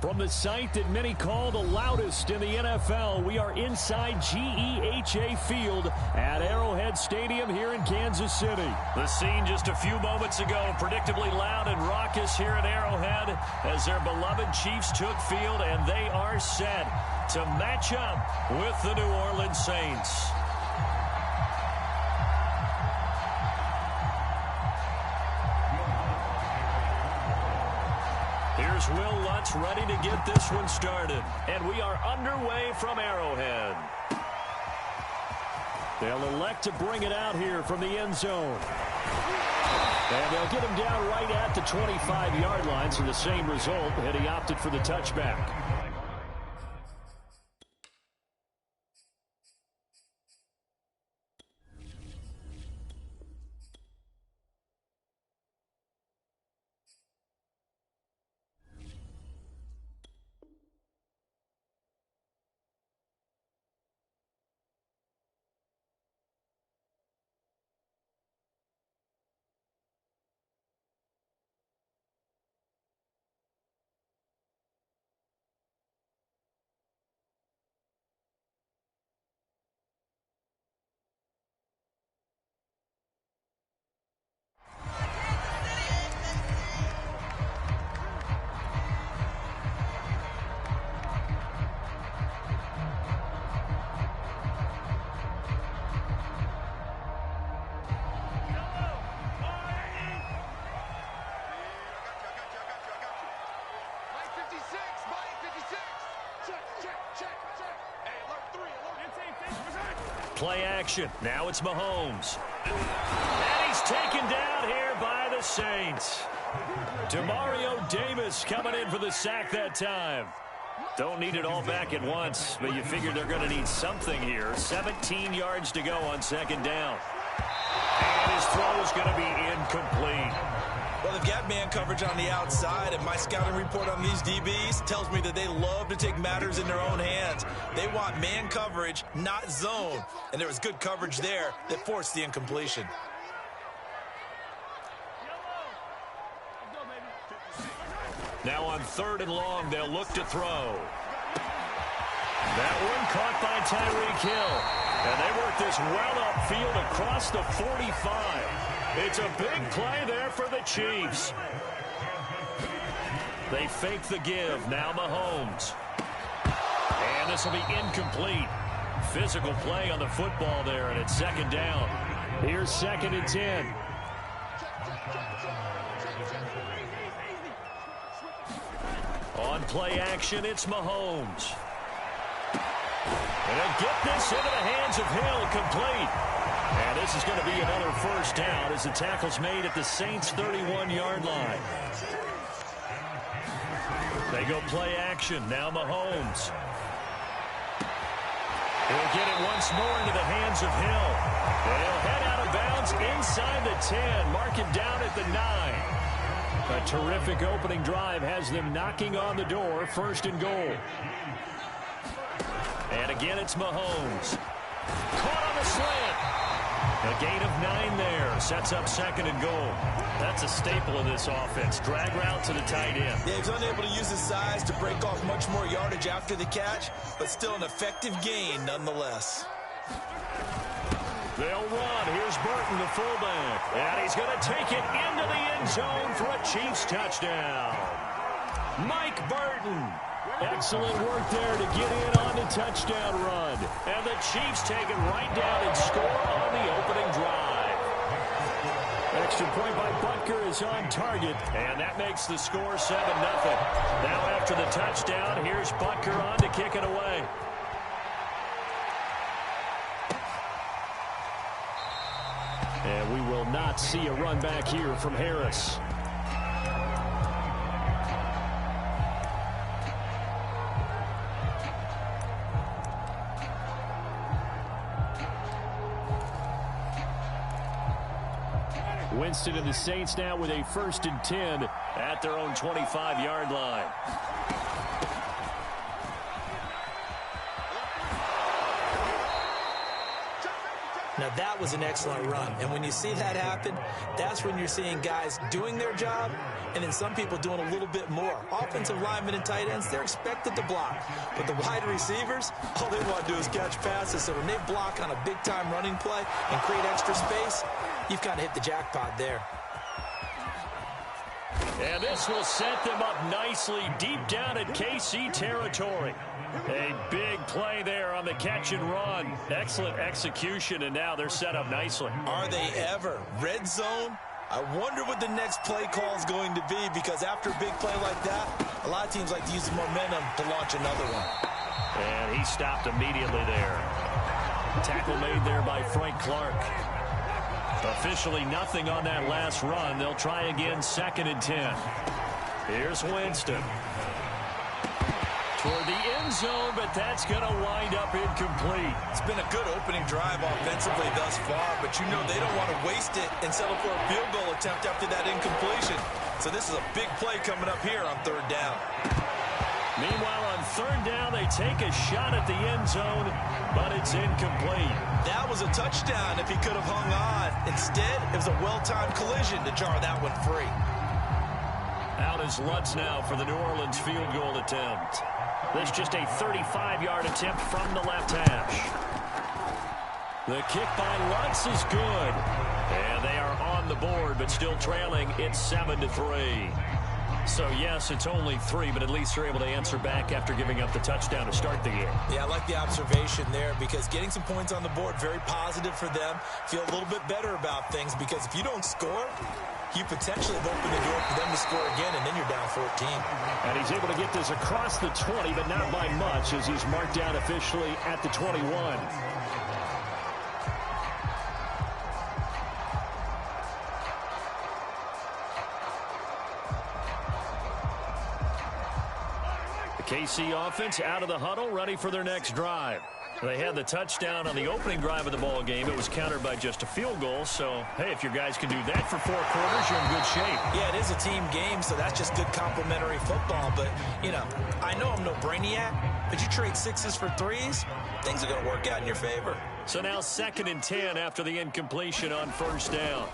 From the site that many call the loudest in the NFL, we are inside GEHA Field at Arrowhead Stadium here in Kansas City. The scene just a few moments ago, predictably loud and raucous here at Arrowhead as their beloved Chiefs took field, and they are set to match up with the New Orleans Saints. Here's Will Lutz ready to get this one started. And we are underway from Arrowhead. They'll elect to bring it out here from the end zone. And they'll get him down right at the 25-yard line, so the same result, and he opted for the touchback. Play action. Now it's Mahomes. And he's taken down here by the Saints. Demario Davis coming in for the sack that time. Don't need it all back at once, but you figure they're going to need something here. 17 yards to go on second down. And his throw is going to be incomplete. Well, they've got man coverage on the outside, and my scouting report on these DBs tells me that they love to take matters in their own hands. They want man coverage, not zone. And there was good coverage there that forced the incompletion. Now on 3rd and long, they'll look to throw. That one caught by Tyreek Hill. And they work this well upfield across the 45. It's a big play there for the Chiefs. They fake the give. Now Mahomes. And this will be incomplete. Physical play on the football there, and it's second down. Here's 2nd and 10. On play action, it's Mahomes. And they'll get this into the hands of Hill, complete. And this is going to be another first down as the tackle's made at the Saints' 31-yard line. They go play action. Now Mahomes. He'll get it once more into the hands of Hill. And he'll head out of bounds inside the 10. Mark him down at the 9. A terrific opening drive has them knocking on the door. 1st and goal. And again, it's Mahomes. Caught on the slant. A gain of 9 there. Sets up 2nd and goal. That's a staple of this offense. Drag route to the tight end. Yeah, he's unable to use his size to break off much more yardage after the catch, but still an effective gain nonetheless. They'll run. Here's Burton, the fullback. And he's going to take it into the end zone for a Chiefs touchdown. Mike Burton. Excellent work there to get in on the touchdown run. And the Chiefs take it right down and score on the opening drive. Extra point by Butker is on target, and that makes the score 7-0. Now after the touchdown, here's Butker on to kick it away. And we will not see a run back here from Harris. Winston and the Saints now with a 1st and 10 at their own 25-yard line. Now, that was an excellent run. And when you see that happen, that's when you're seeing guys doing their job and then some people doing a little bit more. Offensive linemen and tight ends, they're expected to block. But the wide receivers, all they want to do is catch passes. So when they block on a big-time running play and create extra space, you've kind of hit the jackpot there. And this will set them up nicely deep down at KC territory. A big play there on the catch and run. Excellent execution, and now they're set up nicely. Are they ever? Red zone? I wonder what the next play call is going to be, because after a big play like that, a lot of teams like to use the momentum to launch another one. And he stopped immediately there. Tackle made there by Frank Clark. Officially nothing on that last run. They'll try again, 2nd and 10. Here's Winston. Toward the end zone, but that's going to wind up incomplete. It's been a good opening drive offensively thus far, but you know they don't want to waste it and settle for a field goal attempt after that incompletion. So this is a big play coming up here on 3rd down. Meanwhile, on 3rd down, they take a shot at the end zone, but it's incomplete. That was a touchdown if he could have hung on. Instead, it was a well-timed collision to jar that one free. Out is Lutz now for the New Orleans field goal attempt. This just a 35-yard attempt from the left hash. The kick by Lutz is good. And they are on the board, but still trailing. It's 7-3. So, yes, it's only 3, but at least they're able to answer back after giving up the touchdown to start the game. Yeah, I like the observation there, because getting some points on the board, very positive for them. Feel a little bit better about things, because if you don't score, you potentially have opened the door for them to score again, and then you're down 14. And he's able to get this across the 20, but not by much, as he's marked down officially at the 21. KC offense out of the huddle, ready for their next drive. They had the touchdown on the opening drive of the ball game. It was countered by just a field goal. So, hey, if your guys can do that for 4 quarters, you're in good shape. Yeah, it is a team game, so that's just good complimentary football. But, you know, I know I'm no brainiac, but you trade 6s for 3s, things are going to work out in your favor. So now 2nd and 10 after the incompletion on 1st down.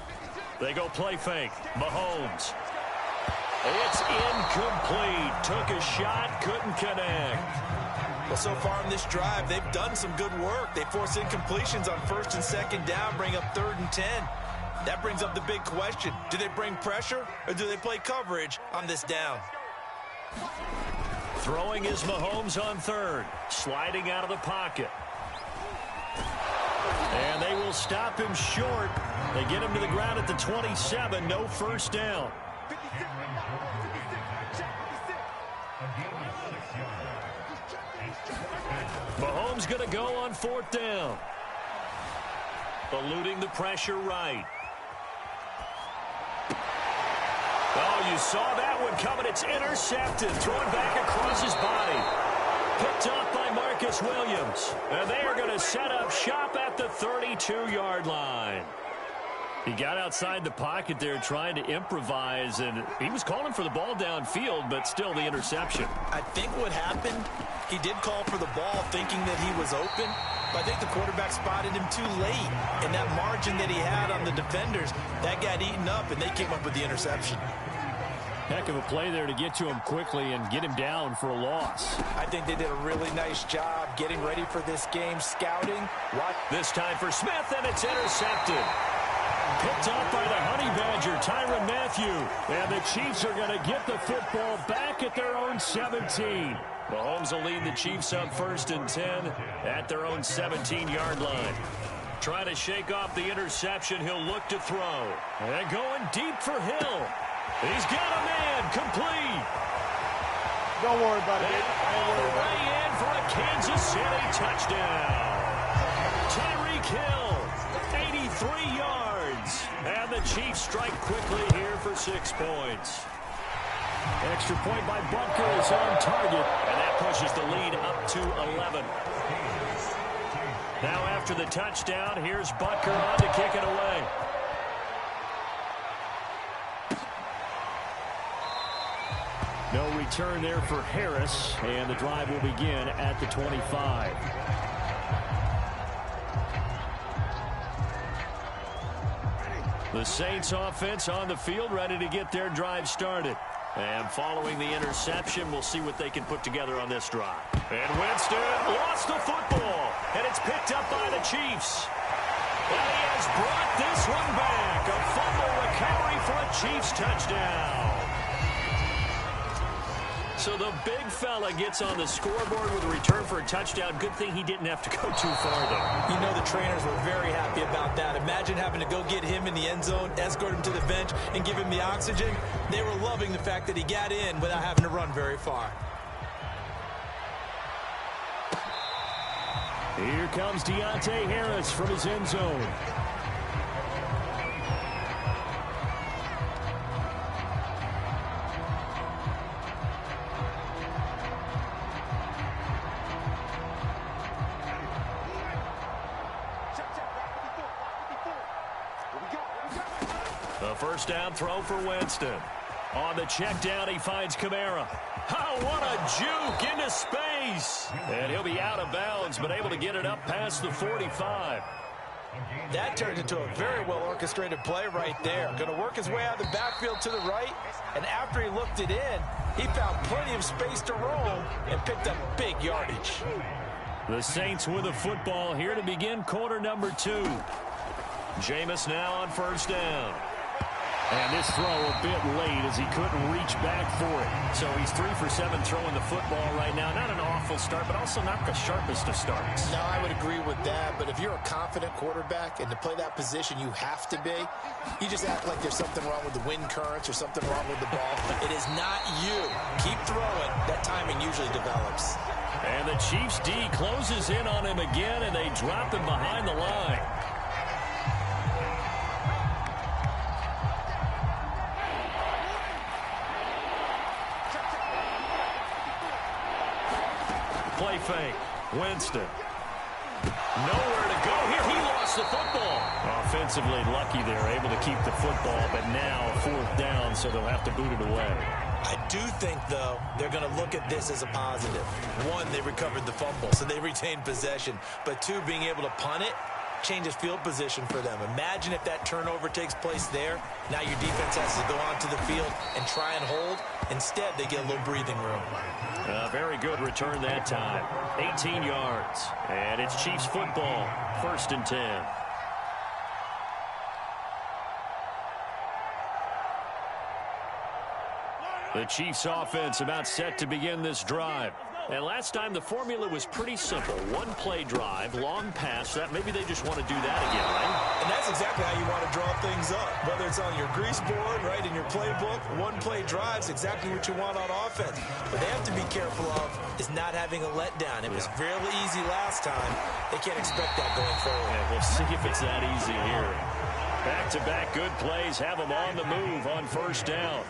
They go play fake. Mahomes. It's incomplete. Took a shot, couldn't connect. Well, so far in this drive, they've done some good work. They force incompletions on 1st and 2nd down, bring up 3rd and 10. That brings up the big question. Do they bring pressure, or do they play coverage on this down? Throwing is Mahomes on 3rd. Sliding out of the pocket. And they will stop him short. They get him to the ground at the 27. No 1st down. Mahomes going to go on 4th down. Eluding the pressure right. Oh, you saw that one coming. It's intercepted. Thrown back across his body. Picked off by Marcus Williams. And they are going to set up shop at the 32-yard line. He got outside the pocket there trying to improvise, and he was calling for the ball downfield, but still the interception. I think what happened, he did call for the ball thinking that he was open, but I think the quarterback spotted him too late. And that margin that he had on the defenders, that got eaten up, and they came up with the interception. Heck of a play there to get to him quickly and get him down for a loss. I think they did a really nice job getting ready for this game, scouting. This time for Smith, and it's intercepted. Picked off by the Honey Badger, Tyrann Mathieu. And the Chiefs are going to get the football back at their own 17. Mahomes will lead the Chiefs up 1st and 10 at their own 17-yard line. Trying to shake off the interception, he'll look to throw. And going deep for Hill. He's got a man, complete. Don't worry about it. All the way in for a Kansas City touchdown. Tyreek Hill, 83 yards. And the Chiefs strike quickly here for 6 points. Extra point by Butker is on target. And that pushes the lead up to 11. Now after the touchdown, here's Butker on to kick it away. No return there for Harris, and the drive will begin at the 25. The Saints offense on the field, ready to get their drive started. And following the interception, we'll see what they can put together on this drive. And Winston lost the football, and it's picked up by the Chiefs. And he has brought this one back. A fumble recovery for a Chiefs touchdown. So the big fella gets on the scoreboard with a return for a touchdown. Good thing he didn't have to go too far, though. You know the trainers were very happy about that. Imagine having to go get him in the end zone, escort him to the bench, and give him the oxygen. They were loving the fact that he got in without having to run very far. Here comes Deontay Harris from his end zone. The first down throw for Winston. On the check down, he finds Kamara. Oh, what a juke into space. And he'll be out of bounds, but able to get it up past the 45. That turned into a very well-orchestrated play right there. Going to work his way out of the backfield to the right, and after he looked it in, he found plenty of space to roll and picked up big yardage. The Saints with the football here to begin quarter number 2. Jameis now on first down. And this throw a bit late as he couldn't reach back for it. So he's 3 for 7 throwing the football right now. Not an awful start, but also not the sharpest of starts. No, I would agree with that. But if you're a confident quarterback and to play that position you have to be, you just act like there's something wrong with the wind currents or something wrong with the ball. It is not you. Keep throwing. That timing usually develops. And the Chiefs D closes in on him again, and they drop him behind the line. Play fake. Winston. Nowhere to go here. He lost the football. Offensively lucky they're able to keep the football, but now 4th down, so they'll have to boot it away. I do think, though, they're going to look at this as a positive. 1, they recovered the fumble, so they retained possession. But 2, being able to punt it changes field position for them. Imagine if that turnover takes place there. Now your defense has to go onto the field and try and hold. Instead, they get a little breathing room. Very good return that time. 18 yards. And it's Chiefs football. 1st and 10. The Chiefs offense about set to begin this drive. And last time the formula was pretty simple. 1-play drive, long pass. That maybe they just want to do that again, right? And that's exactly how you want to draw things up. Whether it's on your grease board, right, in your playbook, 1-play drive's exactly what you want on offense. What they have to be careful of is not having a letdown. It was fairly easy last time. They can't expect that going forward. Yeah, we'll see if it's that easy here. Back-to-back good plays have them on the move on first down.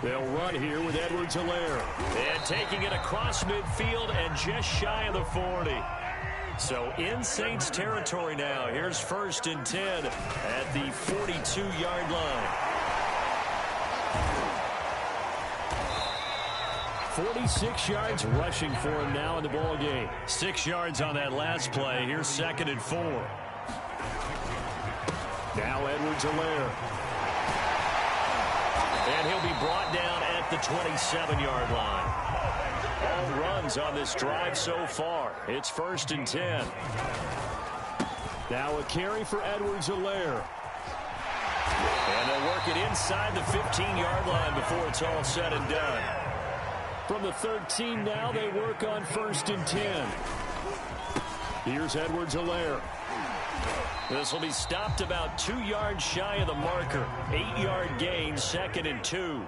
They'll run here with Edwards-Helaire. And taking it across midfield and just shy of the 40. So in Saints territory now. Here's 1st and 10 at the 42-yard line. 46 yards rushing for him now in the ball game. 6 yards on that last play. Here's 2nd and 4. Now Edwards-Helaire. And he'll be brought down at the 27-yard line. All runs on this drive so far. It's 1st and 10. Now a carry for Edwards-Helaire. And they'll work it inside the 15-yard line before it's all said and done. From the 13 now, they work on 1st and 10. Here's Edwards-Helaire. This will be stopped about 2 yards shy of the marker. 8-yard gain, 2nd and 2.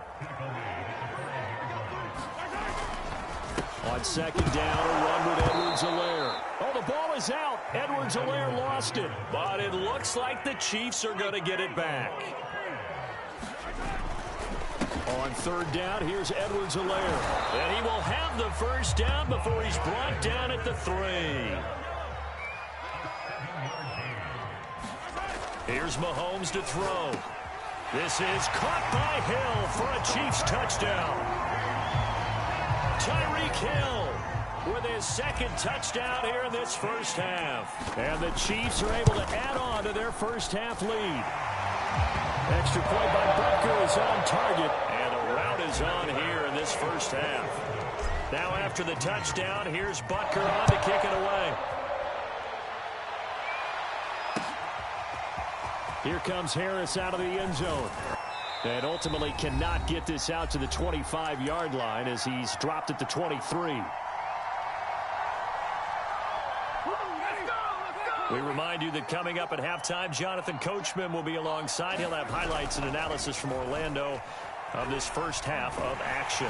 On 2nd down, a run with Edwards-Helaire. Oh, the ball is out. Edwards-Helaire lost it. But it looks like the Chiefs are going to get it back. On 3rd down, here's Edwards-Helaire. And he will have the first down before he's brought down at the 3. Here's Mahomes to throw. This is caught by Hill for a Chiefs touchdown. Tyreek Hill with his second touchdown here in this first half. And the Chiefs are able to add on to their first half lead. Extra point by Butker is on target, and a rout is on here in this first half. Now after the touchdown, here's Butker on to kick it away. Here comes Harris out of the end zone. And ultimately cannot get this out to the 25-yard line as he's dropped at the 23. We remind you that coming up at halftime, Jonathan Coachman will be alongside. He'll have highlights and analysis from Orlando of this first half of action.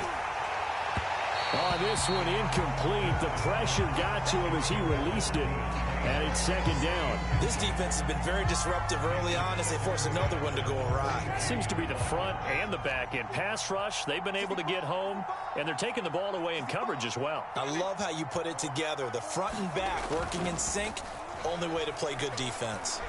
Oh, this one incomplete. The pressure got to him as he released it, and it's second down. This defense has been very disruptive early on as they force another one to go awry. Seems to be the front and the back end. Pass rush, they've been able to get home, and they're taking the ball away in coverage as well. I love how you put it together. The front and back working in sync, only way to play good defense.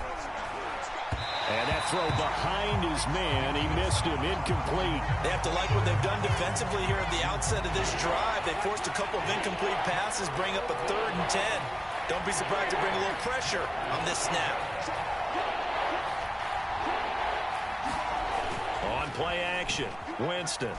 And that throw behind his man, he missed him, incomplete. They have to like what they've done defensively here at the outset of this drive. They forced a couple of incomplete passes, bring up a 3rd and 10. Don't be surprised to bring a little pressure on this snap. On play action, Winston.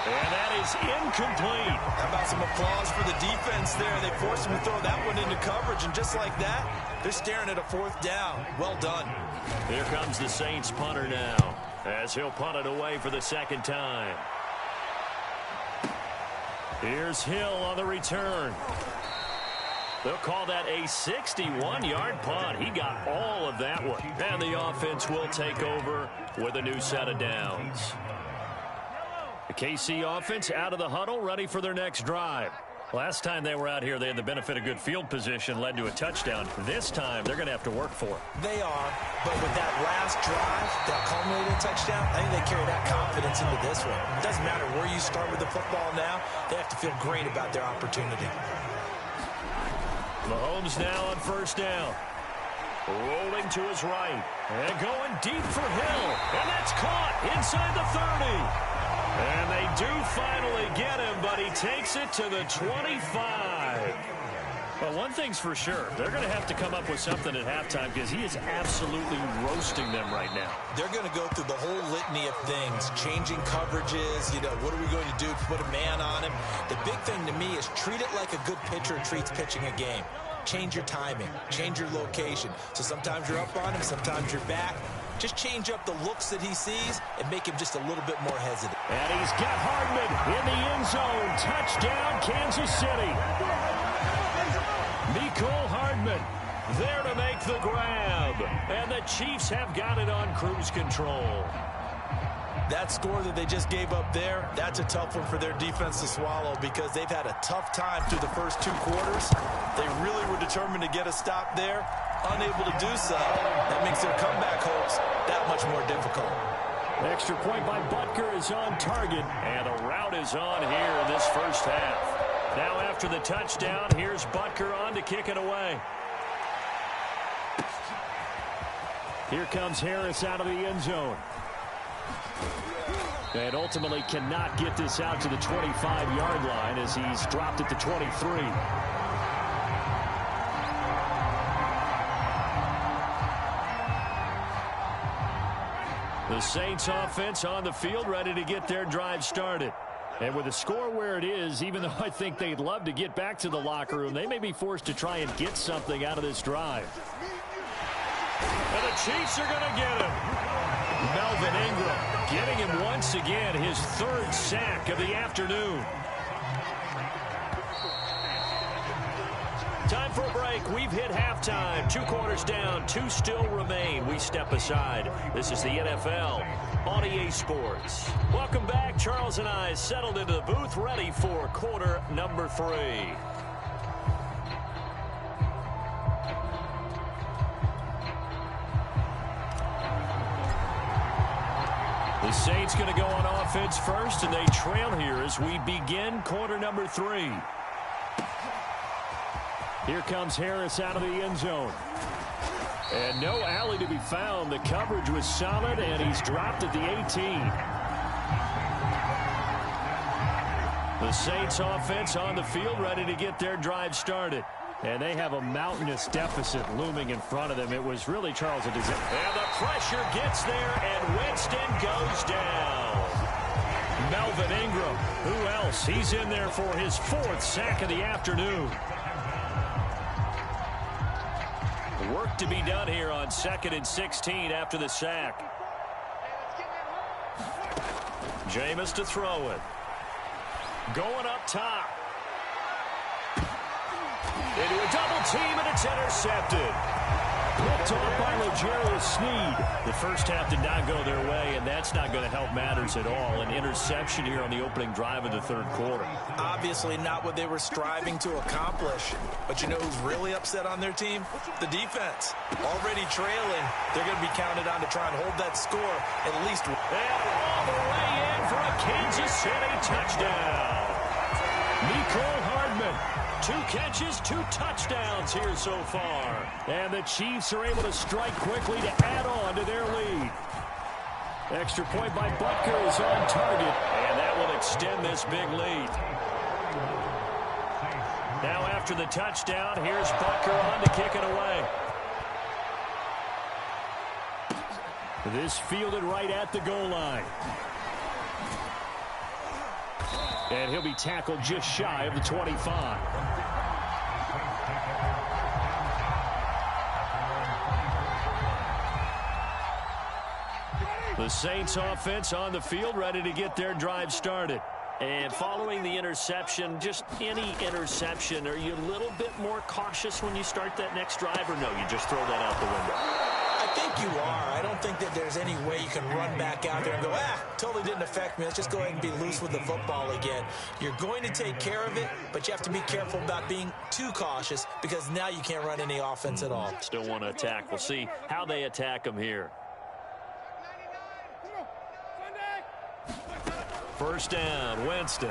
And that is incomplete. How about some applause for the defense there? They forced him to throw that one into coverage, and just like that, they're staring at a 4th down. Well done. Here comes the Saints punter now, as he'll punt it away for the second time. Here's Hill on the return. They'll call that a 61-yard punt. He got all of that one. And the offense will take over with a new set of downs. The KC offense out of the huddle, ready for their next drive. Last time they were out here, they had the benefit of good field position, led to a touchdown. This time, they're going to have to work for it. They are, but with that last drive, that culminating touchdown, I think they carry that confidence into this one. It doesn't matter where you start with the football now. They have to feel great about their opportunity. Mahomes now on first down. Rolling to his right. And going deep for Hill. And that's caught inside the 30. And they do finally get him, but he takes it to the 25. Well, one thing's for sure. They're going to have to come up with something at halftime because he is absolutely roasting them right now. They're going to go through the whole litany of things, changing coverages, what are we going to do to put a man on him? The big thing to me is treat it like a good pitcher treats pitching a game. Change your timing, change your location. So sometimes you're up on him, sometimes you're back. Just change up the looks that he sees and make him just a little bit more hesitant. And he's got Hardman in the end zone. Touchdown, Kansas City. Mecole Hardman there to make the grab. And the Chiefs have got it on cruise control. That score that they just gave up there, that's a tough one for their defense to swallow because they've had a tough time through the first 2 quarters. They really were determined to get a stop there, unable to do so. That makes their comeback hopes that much more difficult. Extra point by Butker is on target, and a rout is on here in this first half. Now after the touchdown, here's Butker on to kick it away. Here comes Harris out of the end zone. And ultimately cannot get this out to the 25-yard line as he's dropped at the 23. The Saints offense on the field ready to get their drive started. And with the score where it is, even though I think they'd love to get back to the locker room, they may be forced to try and get something out of this drive. And the Chiefs are going to get him. Melvin Ingram getting him once again, his 3rd sack of the afternoon. Time for a break. We've hit halftime. 2 quarters down, 2 still remain. We step aside. This is the NFL on EA Sports. Welcome back. Charles and I settled into the booth, ready for quarter number 3. The Saints going to go on offense first, and they trail here as we begin quarter number 3. Here comes Harris out of the end zone. And no alley to be found. The coverage was solid, and he's dropped at the 18. The Saints offense on the field, ready to get their drive started. And they have a mountainous deficit looming in front of them. It was really Charles a disaster. And the pressure gets there, and Winston goes down. Melvin Ingram, who else? He's in there for his 4th sack of the afternoon. Work to be done here on 2nd and 16 after the sack. Jameis to throw it. Going up top. Into a double team, and it's intercepted. Picked off by L'Jarius Sneed. The first half did not go their way, and that's not going to help matters at all. An interception here on the opening drive of the 3rd quarter. Obviously not what they were striving to accomplish. But you know who's really upset on their team? The defense. Already trailing. They're going to be counted on to try and hold that score at least. And all the way in for a Kansas City touchdown. Mecole Hardman. 2 catches, 2 touchdowns here so far. And the Chiefs are able to strike quickly to add on to their lead. Extra point by Butker is on target, and that will extend this big lead. Now after the touchdown, here's Butker on to kick it away. This fielded right at the goal line. And he'll be tackled just shy of the 25. The Saints offense on the field, ready to get their drive started. And following the interception, just any interception, are you a little bit more cautious when you start that next drive, or no, you just throw that out the window? I think you are. I don't think that there's any way you can run back out there and go, totally didn't affect me. Let's just go ahead and be loose with the football again. You're going to take care of it, but you have to be careful about being too cautious because now you can't run any offense at all. Still want to attack. We'll see how they attack them here. First down, Winston.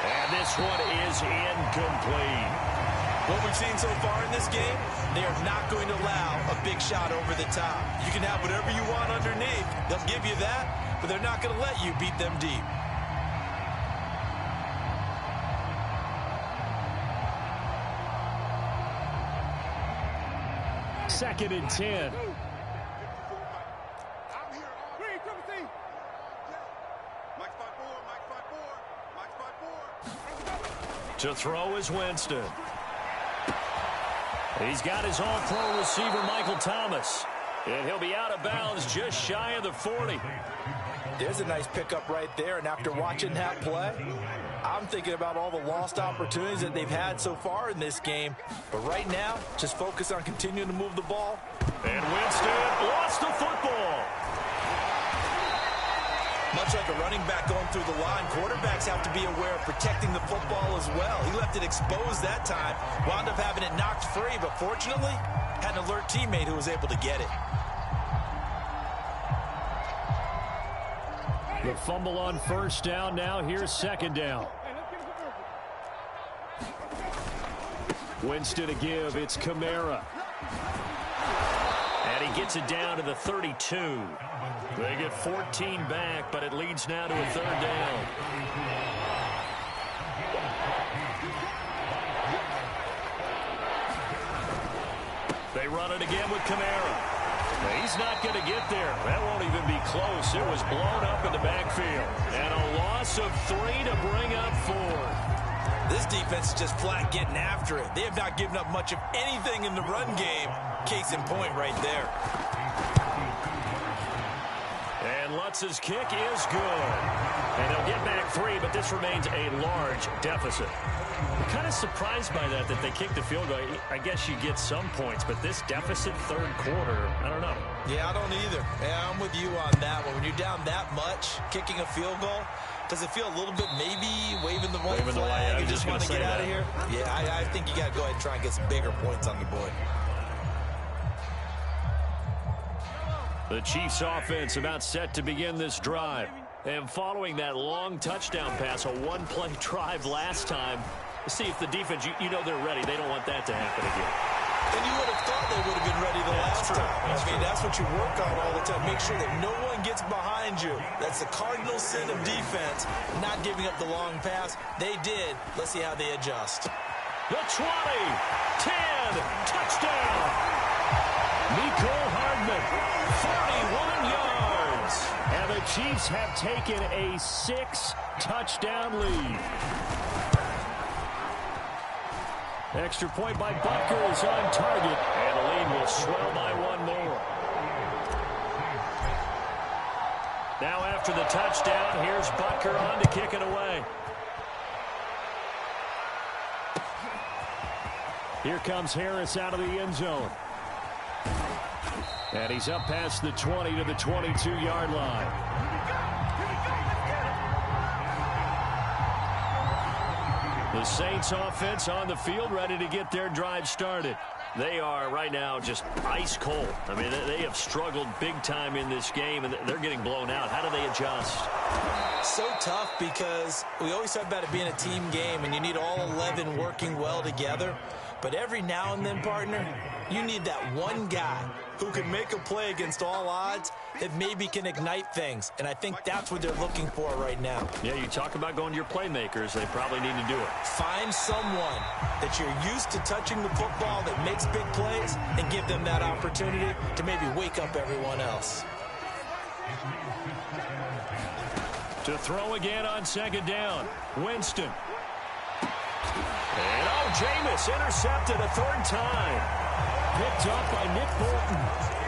And this one is incomplete. What we've seen so far in this game, they are not going to allow a big shot over the top. You can have whatever you want underneath. They'll give you that, but they're not going to let you beat them deep. Second and 10. To throw is Winston. He's got his all-pro receiver, Michael Thomas. And he'll be out of bounds just shy of the 40. There's a nice pickup right there, and after watching that play, I'm thinking about all the lost opportunities that they've had so far in this game. But right now, just focus on continuing to move the ball. And Winston lost the football. Much like a running back going through the line, quarterbacks have to be aware of protecting the football as well. He left it exposed that time, wound up having it knocked free, but fortunately, had an alert teammate who was able to get it. The fumble on first down. Now here's second down. Winston to give. It's Kamara. And he gets it down to the 32. They get 14 back, but it leads now to a third down. They run it again with Kamara. He's not going to get there. That won't even be close. It was blown up in the backfield. And a loss of 3 to bring up 4. This defense is just flat getting after it. They have not given up much of anything in the run game. Case in point right there. And Lutz's kick is good. And they'll get back 3, but this remains a large deficit. I'm kind of surprised by that they kicked the field goal. I guess you get some points, but this deficit third quarter, I don't know. Yeah, I don't either. Yeah, I'm with you on that one. When you're down that much, kicking a field goal, does it feel a little bit maybe waving the white flag? You just want to get out of here? Yeah, I think you got to go ahead and try and get some bigger points on the board. The Chiefs offense about set to begin this drive. And following that long touchdown pass, a one-play drive last time, see if the defense, you know they're ready. They don't want that to happen again. And you would have thought they would have been ready the last time. I mean, that's what you work on all the time. Make sure that no one gets behind you. That's the cardinal sin of defense, not giving up the long pass. They did. Let's see how they adjust. The 20, 10, touchdown. Nicole Hardman, 41 yards. And the Chiefs have taken a 6-touchdown lead. Extra point by Butker is on target, and the lead will swell by one more. Now after the touchdown, here's Butker on to kick it away. Here comes Harris out of the end zone. And he's up past the 20 to the 22-yard line. The Saints offense on the field, ready to get their drive started. They are right now just ice cold. I mean, they have struggled big time in this game, and they're getting blown out. How do they adjust? So tough because we always talk about it being a team game, and you need all 11 working well together. But every now and then, partner, you need that one guy who can make a play against all odds that maybe can ignite things. And I think that's what they're looking for right now. Yeah, you talk about going to your playmakers. They probably need to do it. Find someone that you're used to touching the football that makes big plays and give them that opportunity to maybe wake up everyone else. To throw again on second down. Winston. And Jameis intercepted a third time. Picked up by Nick Bolton.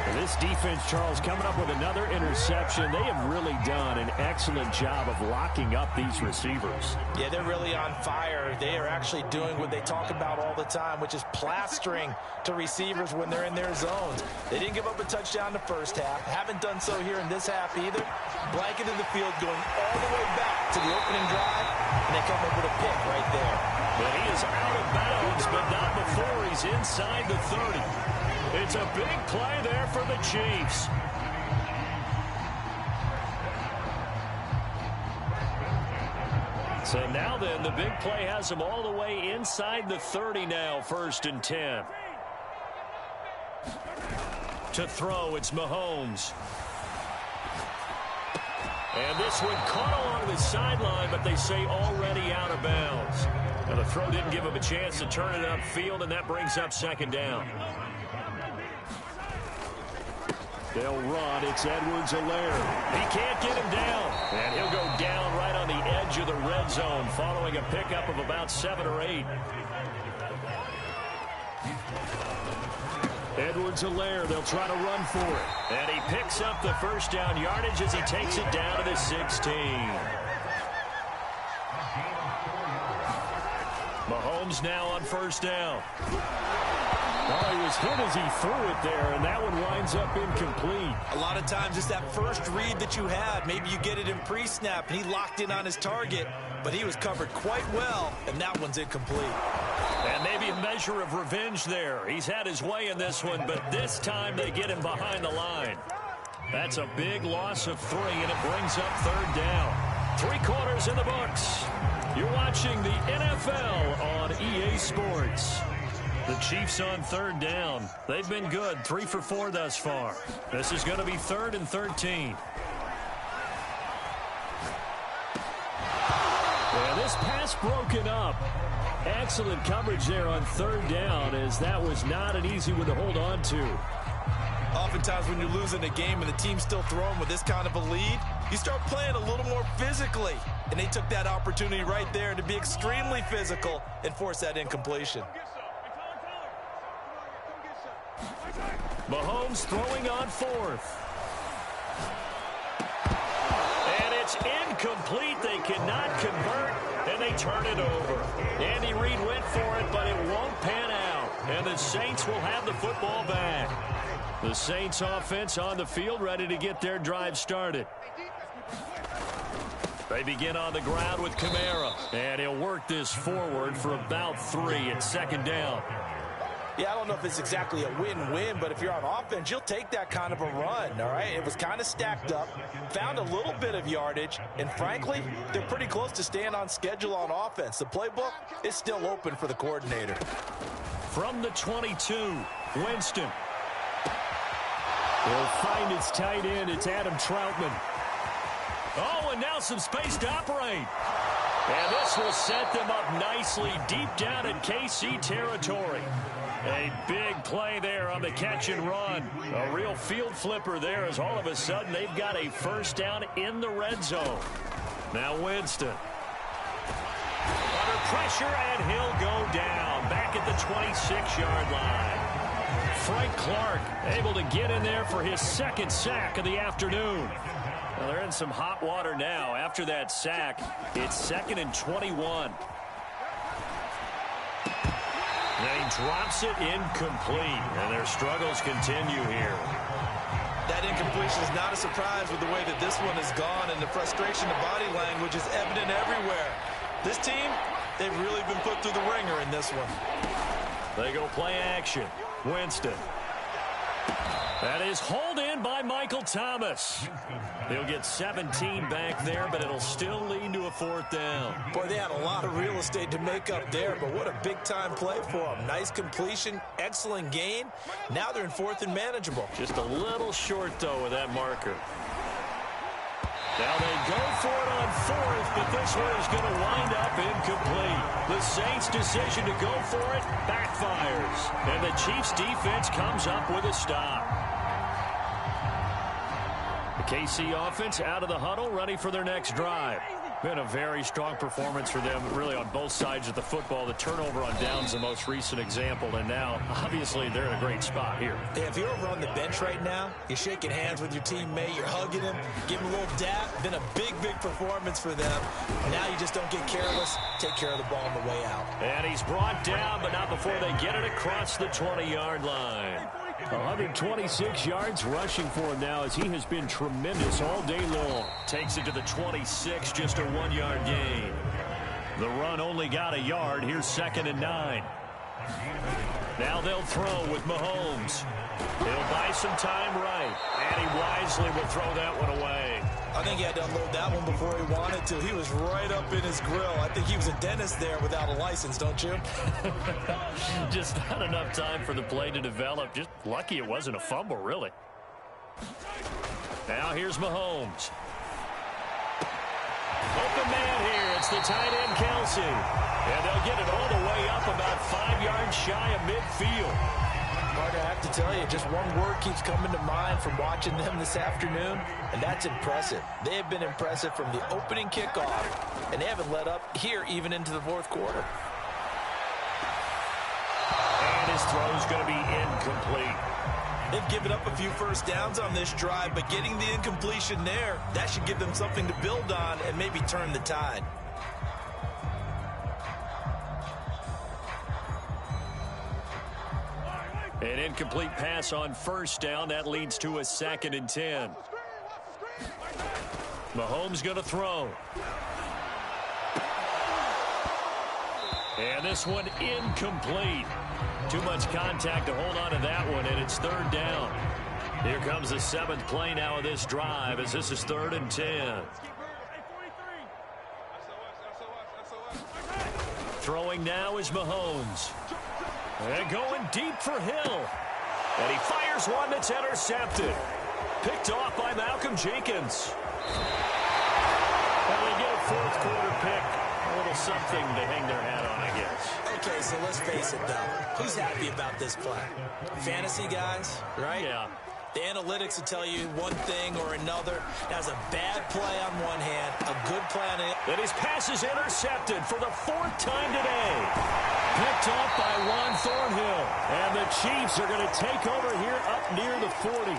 And this defense, Charles, coming up with another interception. They have really done an excellent job of locking up these receivers. Yeah, they're really on fire. They are actually doing what they talk about all the time, which is plastering to receivers when they're in their zones. They didn't give up a touchdown the first half. Haven't done so here in this half either. Blanketed the field going all the way back to the opening drive, and they come up with a pick right there. But he is out of bounds, but not before he's inside the 30. It's a big play there for the Chiefs. So now then, the big play has them all the way inside the 30 now, 1st and 10. To throw, it's Mahomes. And this one caught along the sideline, but they say already out of bounds. Now the throw didn't give him a chance to turn it upfield, and that brings up second down. They'll run. It's Edwards-Helaire. He can't get him down. And he'll go down right on the edge of the red zone following a pickup of about 7 or 8. Edwards-Helaire, they'll try to run for it. And he picks up the first down yardage as he takes it down to the 16. Mahomes now on first down. Oh, he was hit as he threw it there, and that one winds up incomplete. A lot of times it's that first read that you had. Maybe you get it in pre-snap, and he locked in on his target, but he was covered quite well, and that one's incomplete. And maybe a measure of revenge there. He's had his way in this one, but this time they get him behind the line. That's a big loss of 3, and it brings up third down. 3 quarters in the books. You're watching the NFL on EA Sports. The Chiefs on third down. They've been good, 3 for 4 thus far. This is going to be 3rd and 13. And this pass broken up. Excellent coverage there on third down, as that was not an easy one to hold on to. Oftentimes when you're losing a game and the team's still throwing with this kind of a lead, you start playing a little more physically. And they took that opportunity right there to be extremely physical and force that incompletion. Mahomes throwing on 4th. And it's incomplete. They cannot convert, and they turn it over. Andy Reid went for it, but it won't pan out. And the Saints will have the football back. The Saints offense on the field, ready to get their drive started. They begin on the ground with Kamara. And he'll work this forward for about 3 at second down. Yeah, I don't know if it's exactly a win-win, but if you're on offense, you'll take that kind of a run, all right? It was kind of stacked up, found a little bit of yardage, and frankly, they're pretty close to staying on schedule on offense. The playbook is still open for the coordinator. From the 22, Winston. He'll find its tight end. It's Adam Troutman. Oh, and now some space to operate. And this will set them up nicely deep down in KC territory. A big play there on the catch and run. A real field flipper there as all of a sudden they've got a first down in the red zone. Now Winston. Under pressure, and he'll go down back at the 26-yard line. Frank Clark able to get in there for his second sack of the afternoon. Well, they're in some hot water now. After that sack, it's 2nd and 21. And he drops it incomplete, and their struggles continue here. That incompletion is not a surprise with the way that this one has gone, and the frustration of body language is evident everywhere. This team, they've really been put through the ringer in this one. They go play action. Winston. That is hauled in by Michael Thomas. He'll get 17 back there, but it'll still lead to a 4th down. Boy, they had a lot of real estate to make up there, but what a big-time play for them. Nice completion, excellent gain. Now they're in 4th and manageable. Just a little short, though, with that marker. Now they go for it on 4th, but this one is going to wind up incomplete. The Saints' decision to go for it backfires, and the Chiefs' defense comes up with a stop. The KC offense out of the huddle, ready for their next drive. Been a very strong performance for them, really on both sides of the football. The turnover on downs, the most recent example, and now, obviously, they're in a great spot here. Yeah, if you're over on the bench right now, you're shaking hands with your teammate, you're hugging him, giving him a little dap. Been a big, big performance for them. Now you just don't get careless. Take care of the ball on the way out. And he's brought down, but not before they get it across the 20-yard line. 126 yards rushing for him now as he has been tremendous all day long. Takes it to the 26, just a 1-yard gain. The run only got a yard. Here's 2nd and 9. Now they'll throw with Mahomes. He'll buy some time right, and he wisely will throw that one away. I think he had to unload that one before he wanted to. He was right up in his grill. I think he was a dentist there without a license, don't you? Just not enough time for the play to develop. Just lucky it wasn't a fumble, really. Now here's Mahomes. Open man here. It's the tight end, Kelsey. And they'll get it all the way up about 5 yards shy of midfield. Carter, I have to tell you, just one word keeps coming to mind from watching them this afternoon, and that's impressive. They have been impressive from the opening kickoff, and they haven't let up here even into the 4th quarter. And his throw's going to be incomplete. They've given up a few first downs on this drive, but getting the incompletion there, that should give them something to build on and maybe turn the tide. An incomplete pass on 1st down. That leads to a 2nd and 10. Mahomes going to throw. And this one incomplete. Too much contact to hold on to that one, and it's 3rd down. Here comes the 7th play now of this drive as this is 3rd and 10. Throwing now is Mahomes. And going deep for Hill. And he fires one that's intercepted. Picked off by Malcolm Jenkins. Well, they get a 4th quarter pick. A little something to hang their hat on, I guess. Okay, so let's face it, though. Who's happy about this play? Fantasy guys, right? Yeah. The analytics will tell you one thing or another. That's a bad play on one hand, a good play on it. And his pass is intercepted for the 4th time today. Picked off by Juan Thornhill. And the Chiefs are going to take over here up near the 40.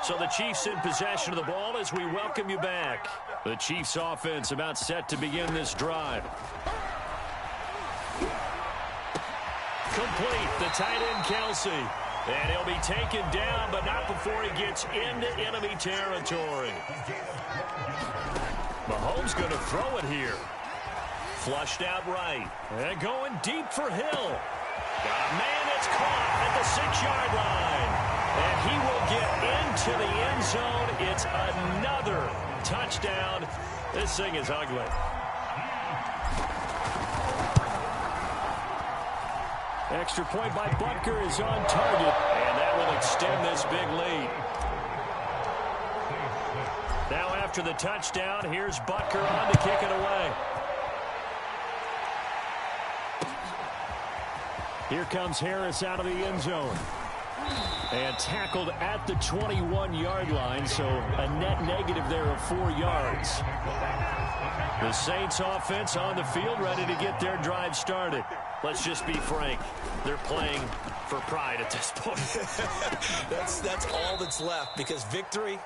So the Chiefs in possession of the ball as we welcome you back. The Chiefs offense about set to begin this drive. Complete, the tight end Kelsey. And he'll be taken down, but not before he gets into enemy territory. Mahomes going to throw it here. Flushed out right. And going deep for Hill. Got a man that's caught at the 6-yard line. And he will get into the end zone. It's another touchdown. This thing is ugly. Extra point by Butker is on target, and that will extend this big lead. Now after the touchdown, here's Butker on to kick it away. Here comes Harris out of the end zone. And tackled at the 21-yard line, so a net negative there of 4 yards. The Saints offense on the field, ready to get their drive started. Let's just be frank. They're playing for pride at this point. That's all that's left, because victory,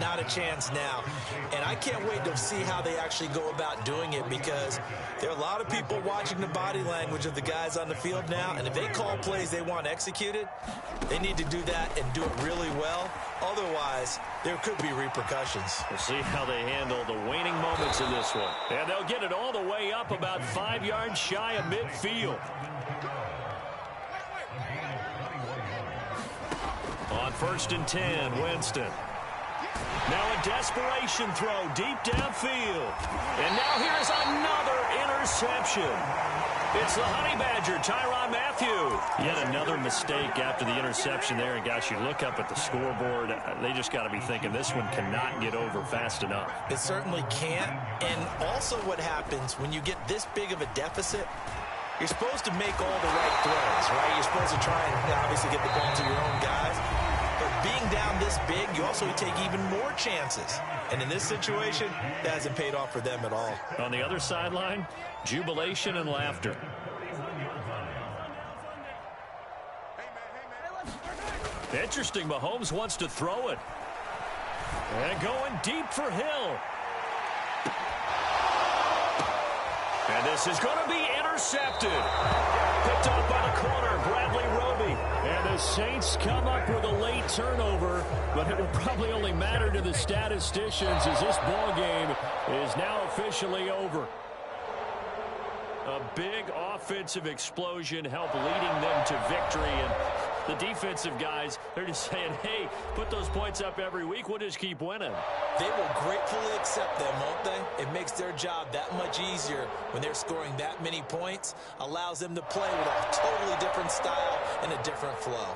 not a chance now. And I can't wait to see how they actually go about doing it, because there are a lot of people watching the body language of the guys on the field now, and if they call plays they want executed, they need to do that and do it really well. Otherwise, there could be repercussions. We'll see how they handle the waning moments in this one. And they'll get it all the way up about 5 yards shy of midfield. On 1st and 10, Winston. Now a desperation throw deep downfield. And now here's another interception. It's the Honey Badger, Tyrann Mathieu. Yet another mistake after the interception there. And, gosh, you look up at the scoreboard. They just got to be thinking this one cannot get over fast enough. It certainly can't. And also what happens when you get this big of a deficit, you're supposed to make all the right throws, right? You're supposed to try and obviously get the ball to your own guys. But being down this big, you also take even more chances. And in this situation, that hasn't paid off for them at all. On the other sideline, jubilation and laughter. Interesting, Mahomes wants to throw it. And going deep for Hill. And this is going to be intercepted. Picked up by the corner, Bradley Roby. And the Saints come up with a late turnover, but it will probably only matter to the statisticians as this ball game is now officially over. A big offensive explosion helped leading them to victory, and the defensive guys, they're just saying, hey, put those points up every week, we'll just keep winning. They will gratefully accept them, won't they? It makes their job that much easier when they're scoring that many points, allows them to play with a totally different style and a different flow.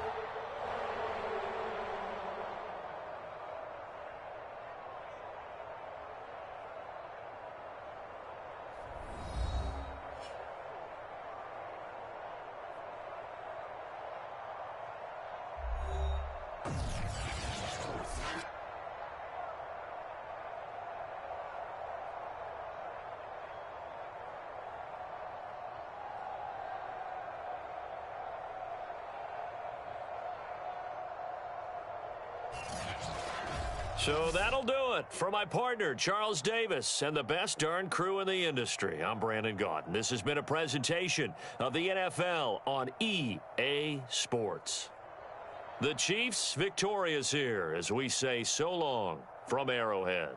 So that'll do it for my partner, Charles Davis, and the best darn crew in the industry. I'm Brandon God, and this has been a presentation of the NFL on EA Sports. The Chiefs victorious here as we say so long from Arrowhead.